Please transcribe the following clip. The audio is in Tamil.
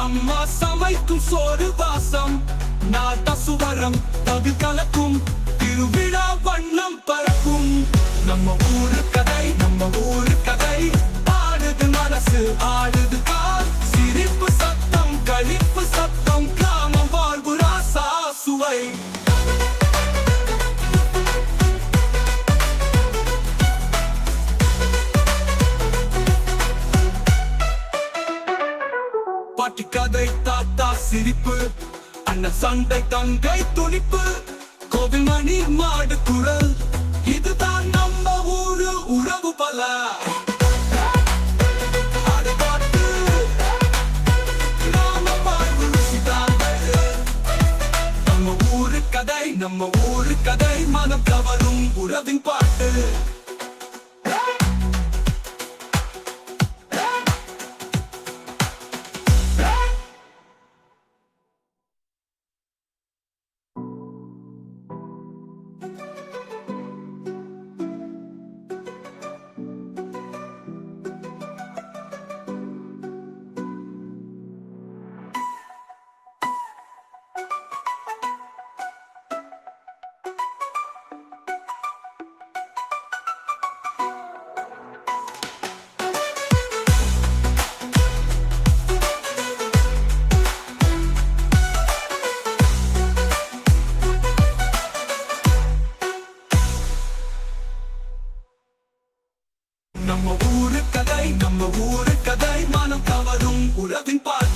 அம்மா சமைக்கும் சோறு வாசம் நாதசுவரம் தவில் கலக்கும் திருவிழா வண்ணம் பறக்கும் நம்ம ஊரு கதை நம்ம ஊரு கதை ஆடுது மனசு ஆடுது கால் சிரிப்பு சத்தம் களிப்பு சத்தம் கிராமம் வாழ்வு ராசா சுவை பாட்டி கதை தாத்தா சிரிப்பு அண்ணன் சண்டை தங்கை துணிப்பு கோவில் மணி மாடு குரல் இதுதான் நம்ம ஊரு உறவு பல நம்ம ஊரு கதை மனம் கவரும் உறவின் பாட்டு நம்ம ஊரு கதை மனம் கவரும் உறவின் பாட்டு